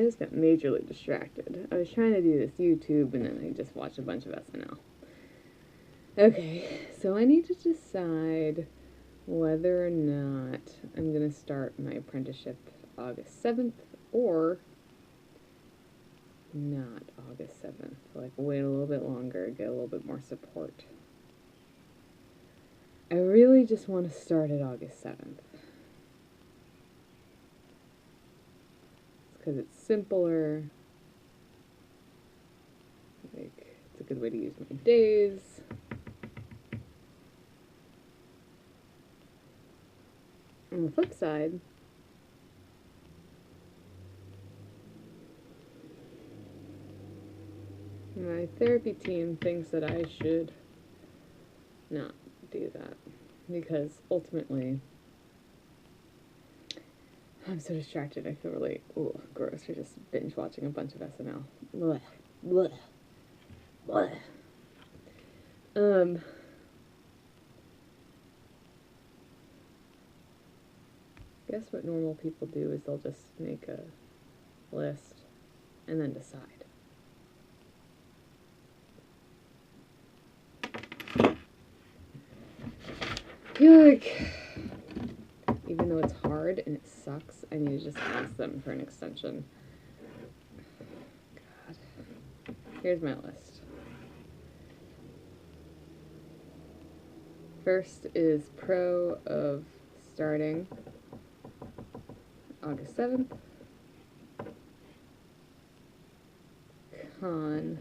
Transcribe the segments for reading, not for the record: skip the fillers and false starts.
just got majorly distracted. I was trying to do this YouTube and then I just watched a bunch of SNL. Okay, so I need to decide whether or not I'm going to start my apprenticeship August 7th or not August 7th. Like, wait a little bit longer, get a little bit more support. I really just want to start at August 7th. It's because it's simpler. Like, it's a good way to use my days. On the flip side, my therapy team thinks that I should not do that because ultimately I'm so distracted. I feel really gross for just binge watching a bunch of SNL. Blech, blech, blech. I guess what normal people do is they'll just make a list and then decide. I feel like even though it's hard and it sucks, I need to just ask them for an extension. God. Here's my list. First is pro of starting August 7th. Con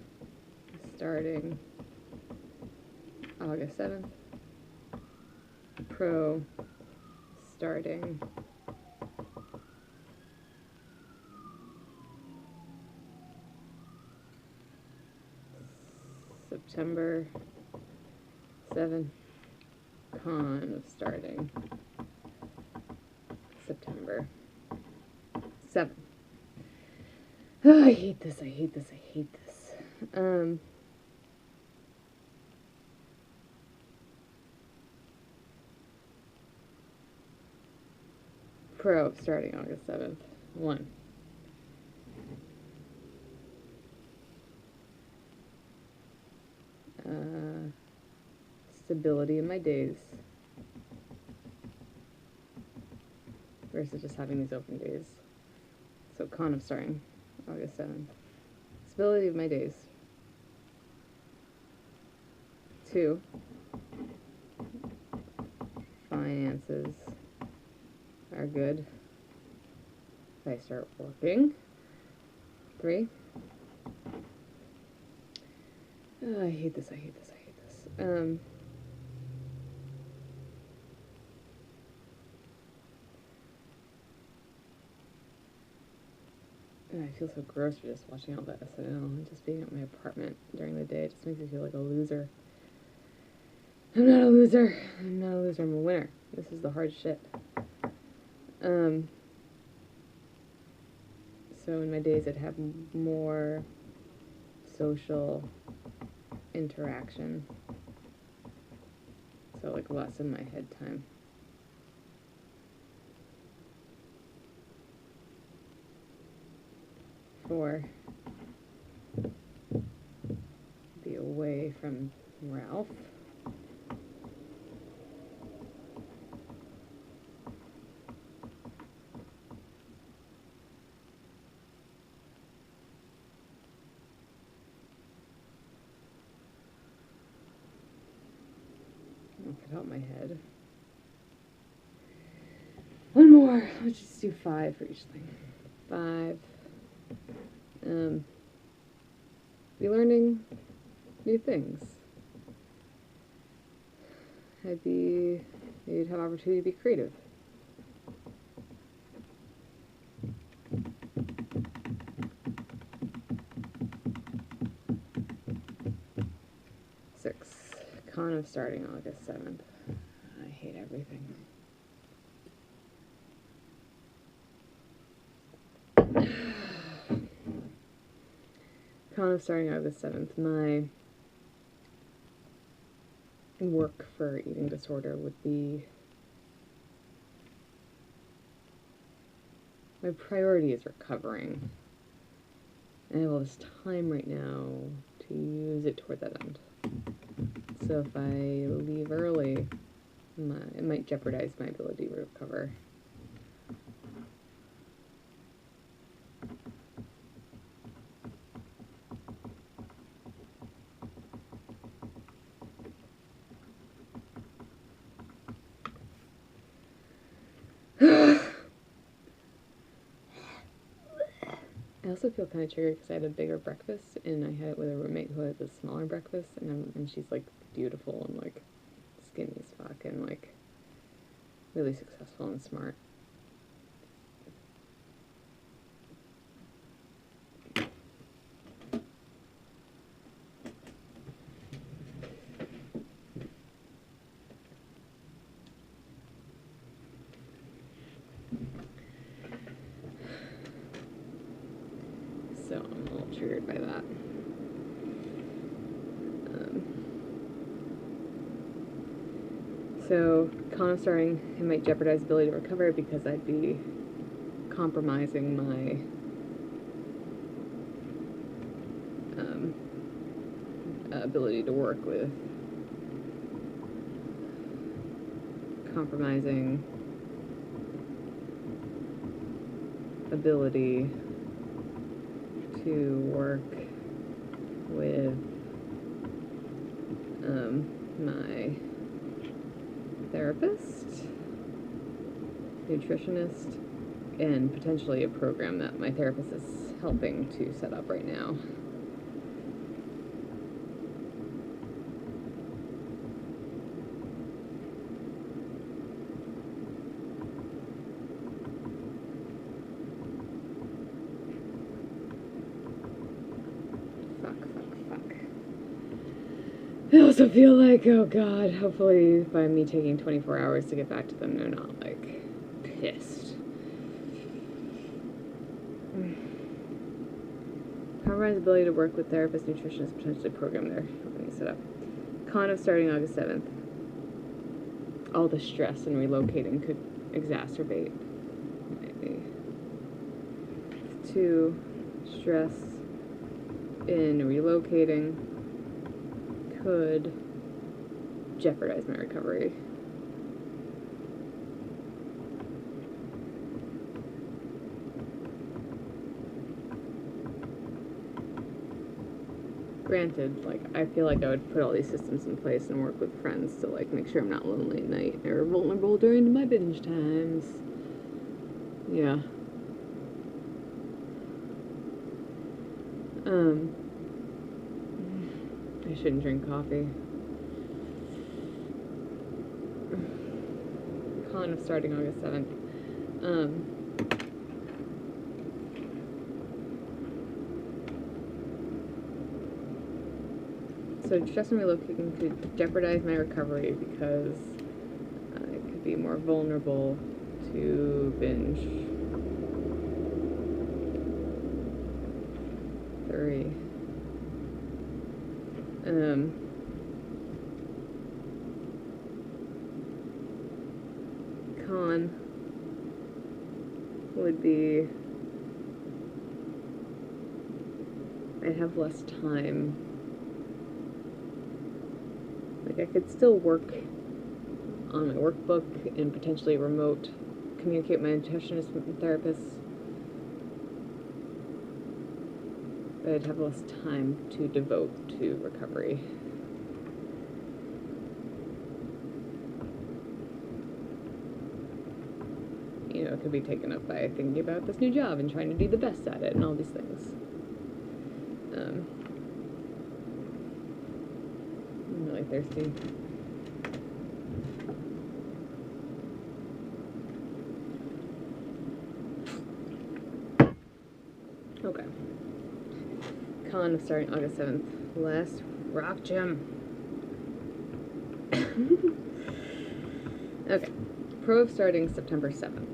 starting August 7th. Pro starting September 7th. Con of starting September 7th. Oh, I hate this, I hate this, I hate this. Pro of starting August 7th. 1. Stability in my days versus just having these open days. So con of starting August 7th. Stability of my days. 2. Finances are good if I start working. 3. Oh, I hate this, I hate this, I hate this. I feel so gross for just watching all that SNL and just being at my apartment during the day. It just makes me feel like a loser. I'm not a loser. I'm not a loser. I'm a winner. This is the hard shit. So in my days, I'd have more social interaction. So like less in my head time. 4. Be away from Ralph. 'Off the top of my head. One more. Let's just do 5 for each thing. 5. Be learning new things. Maybe you'd have opportunity to be creative. 6. Con of starting August 7th. I hate everything. Con of starting August 7th. My work for eating disorder would be... My priority is recovering. I have all this time right now to use it toward that end. So if I leave early, it might jeopardize my ability to recover. I also feel kind of triggered because I had a bigger breakfast and I had it with a roommate who has a smaller breakfast, and she's like beautiful and like skinny as fuck and like really successful and smart. So I'm a little triggered by that. So con of starting, it might jeopardize ability to recover because I'd be compromising my ability to work with, compromising ability to work with my therapist, nutritionist, and potentially a program that my therapist is helping to set up right now. I also feel like, oh god, hopefully by me taking 24 hours to get back to them, they're not, like, pissed. Compromise ability to work with therapists, nutritionists, potentially program there. Helping me set up. Con of starting August 7th. All the stress and relocating could exacerbate. Maybe. 2. Stress in relocating could jeopardize my recovery. Granted, like, I feel like I would put all these systems in place and work with friends to, like, make sure I'm not lonely at night or vulnerable during my binge times. Yeah. I shouldn't drink coffee. Con of starting August 7th. So stress and relocating could jeopardize my recovery because I could be more vulnerable to binge. 3. Con would be I'd have less time. Like, I could still work on my workbook and potentially remote communicate with my nutritionist and therapist, but I'd have less time to devote to recovery. You know, it could be taken up by thinking about this new job and trying to do the best at it and all these things. I'm really thirsty. Okay. Con of starting August 7th. Last rock gym. Okay. Pro of starting September 7th.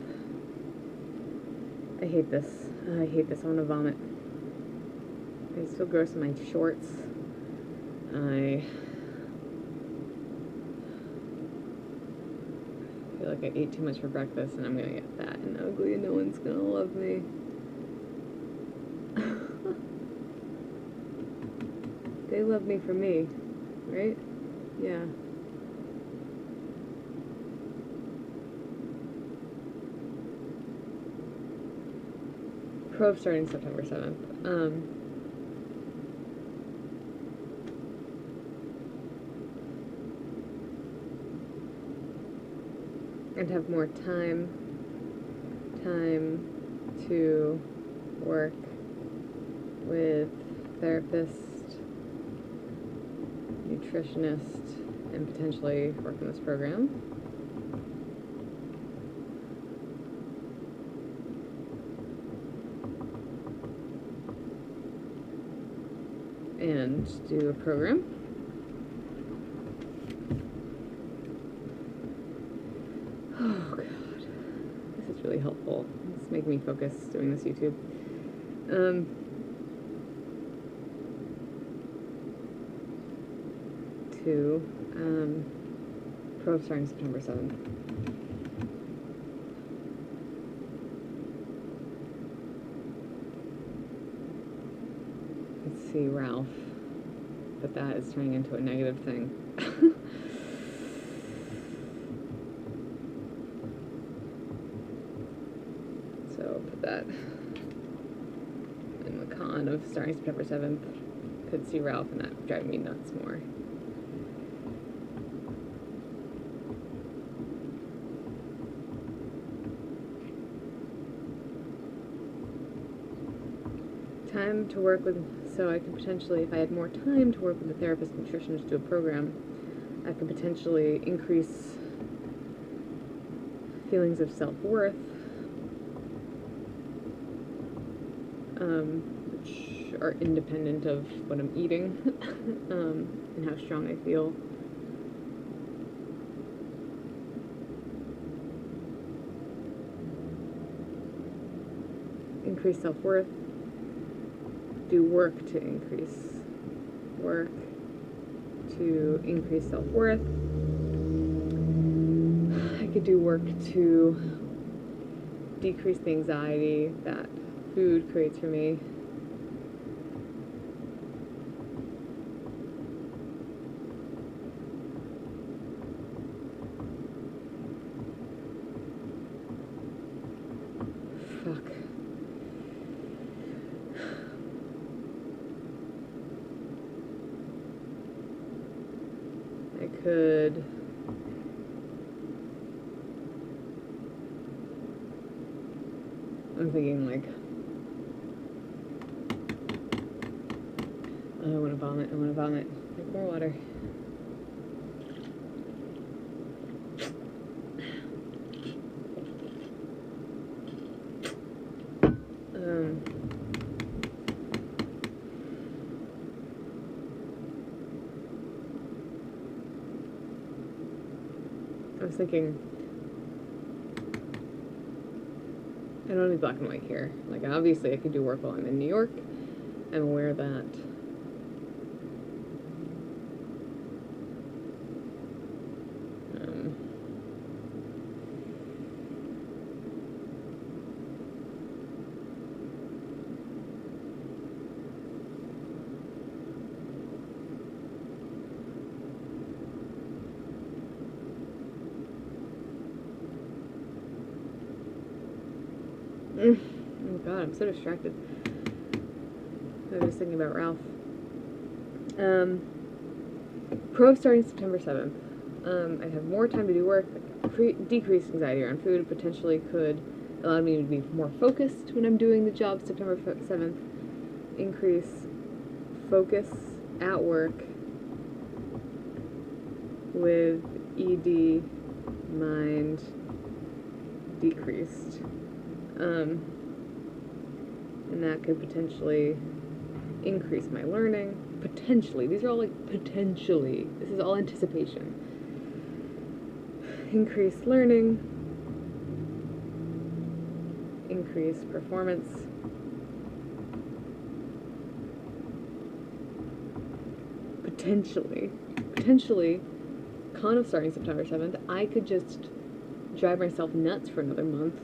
I hate this. I hate this. I want to vomit. I just feel gross in my shorts. I feel like I ate too much for breakfast and I'm gonna get fat and ugly and no one's gonna love me. They love me for me, right? Yeah. Prove starting September 7th. And have more time to work with therapist, nutritionist, and potentially work in this program. And do a program. Oh god, this is really helpful. It's making me focus doing this YouTube. Prove starting September 7th. Let's see, Ralph. But that is turning into a negative thing. So put that in the con of starting September 7th. Could see Ralph, and that driving me nuts more. Time to work with, so I could potentially, if I had more time to work with a therapist, nutritionist, do a program, I could potentially increase feelings of self-worth, which are independent of what I'm eating, and how strong I feel. Increase self-worth. Do work to increase self-worth. I could do work to decrease the anxiety that food creates for me. Fuck. I could I'm thinking like I want to vomit. Like more water. I was thinking, I don't need black and white here. Like, obviously I could do work while I'm in New York. I'm aware that oh god, I'm so distracted. I was thinking about Ralph. Pro starting September 7th. I'd have more time to do work, decrease anxiety around food, potentially could allow me to be more focused when I'm doing the job September 7th. Increase focus at work with ED mind decreased. And that could potentially increase my learning. Potentially. These are all like potentially. This is all anticipation. Increase learning. Increase performance. Potentially, con of starting September 7th, I could just drive myself nuts for another month.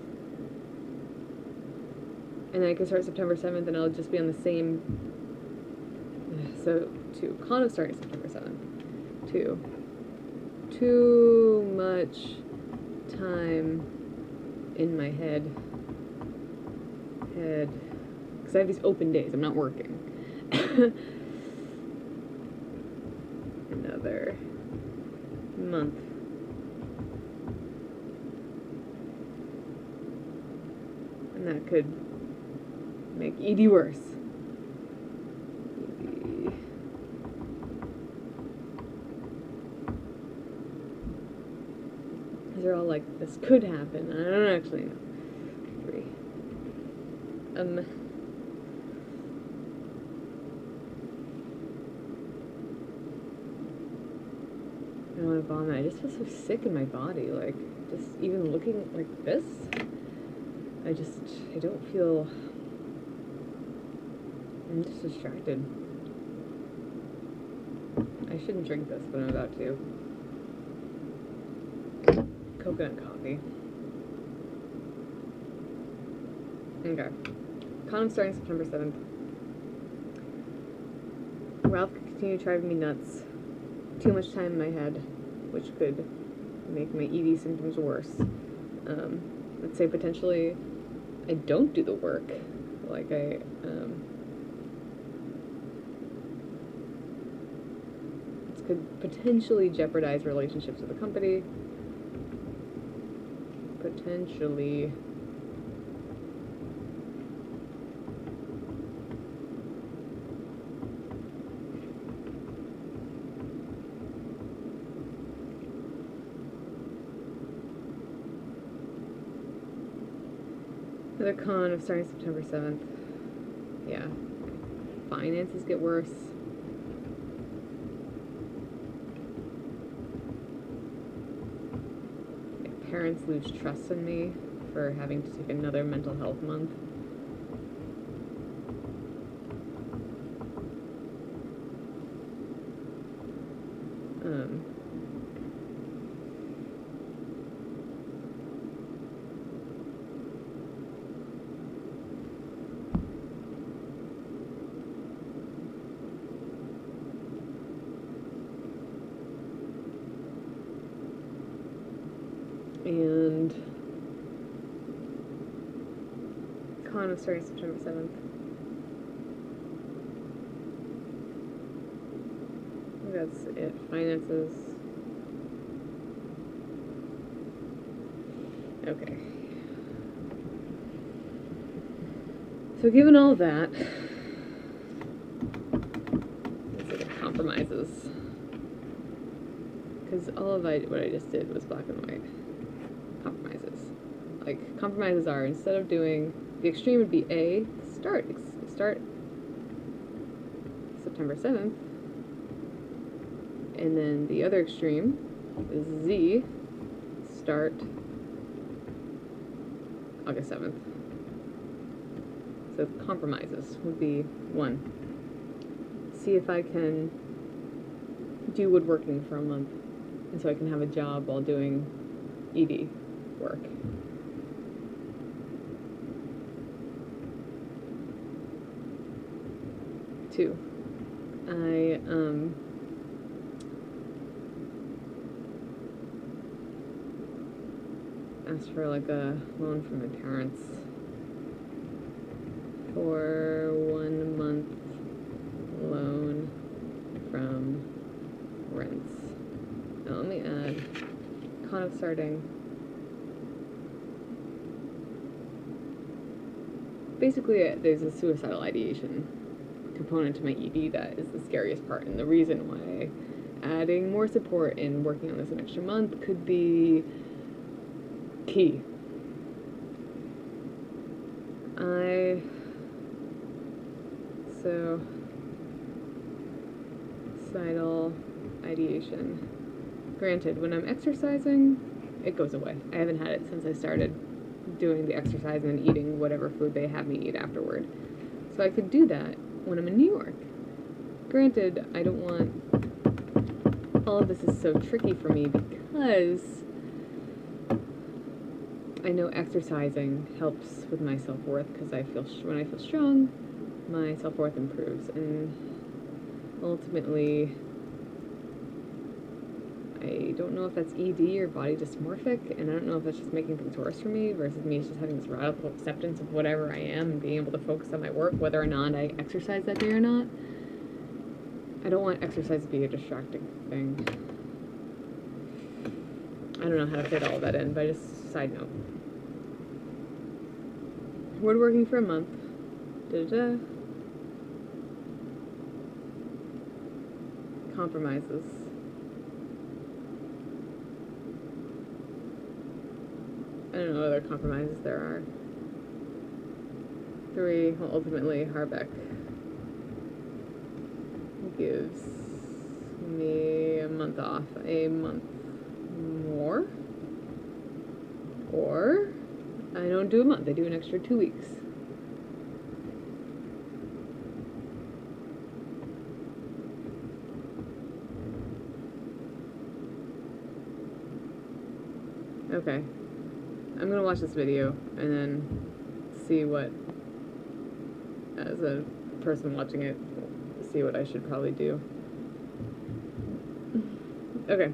And then I could start September 7th and I'll just be on the same. So 2. Con of starting September 7th. 2. Too much time in my head. Because I have these open days. I'm not working. Another month. And that could make ED worse. ED. These are all like, this could happen. I don't actually know. 3. I want to vomit. I just feel so sick in my body. Like, just even looking like this, I don't feel, I'm just distracted. I shouldn't drink this, but I'm about to. Coconut coffee. Okay. Con starting September 7th. Ralph could continue driving me nuts. Too much time in my head, which could make my ED symptoms worse. Let's say potentially I don't do the work. Like this could potentially jeopardize relationships with the company. Potentially. Another con of starting September 7th. Yeah. Finances get worse. My parents lose trust in me for having to take another mental health month. And con of starting September 7th. I think that's it. Finances. Okay. So given all that, let's look at compromises. Because all of what I just did was black and white. Compromises. Like, compromises are, instead of doing, the extreme would be A, start September 7th, and then the other extreme is Z, start August 7th. So compromises would be 1, see if I can do woodworking for a month, and so I can have a job while doing ED work. 2, I asked for like a loan from my parents for 1 month loan from rents. Now let me add con of starting. Basically, there's a suicidal ideation component to my ED that is the scariest part, and the reason why adding more support and working on this an extra month could be key. So, suicidal ideation. Granted, when I'm exercising, it goes away. I haven't had it since I started doing the exercise and eating whatever food they have me eat afterward. So I could do that when I'm in New York. Granted, I don't want, all of this is so tricky for me because I know exercising helps with my self-worth, because when I feel strong, my self-worth improves, and ultimately, I don't know if that's ED or body dysmorphic, and I don't know if that's just making things worse for me versus me just having this radical acceptance of whatever I am and being able to focus on my work, whether or not I exercise that day or not. I don't want exercise to be a distracting thing. I don't know how to fit all that in, but just side note. Woodworking for a month. Da-da-da. Compromises. I don't know what other compromises there are. 3, well, ultimately, Harbeck gives me a month off, a month more. Or I don't do a month, I do an extra 2 weeks. Okay. I'm gonna watch this video and then see what, as a person watching it, see what I should probably do. Okay.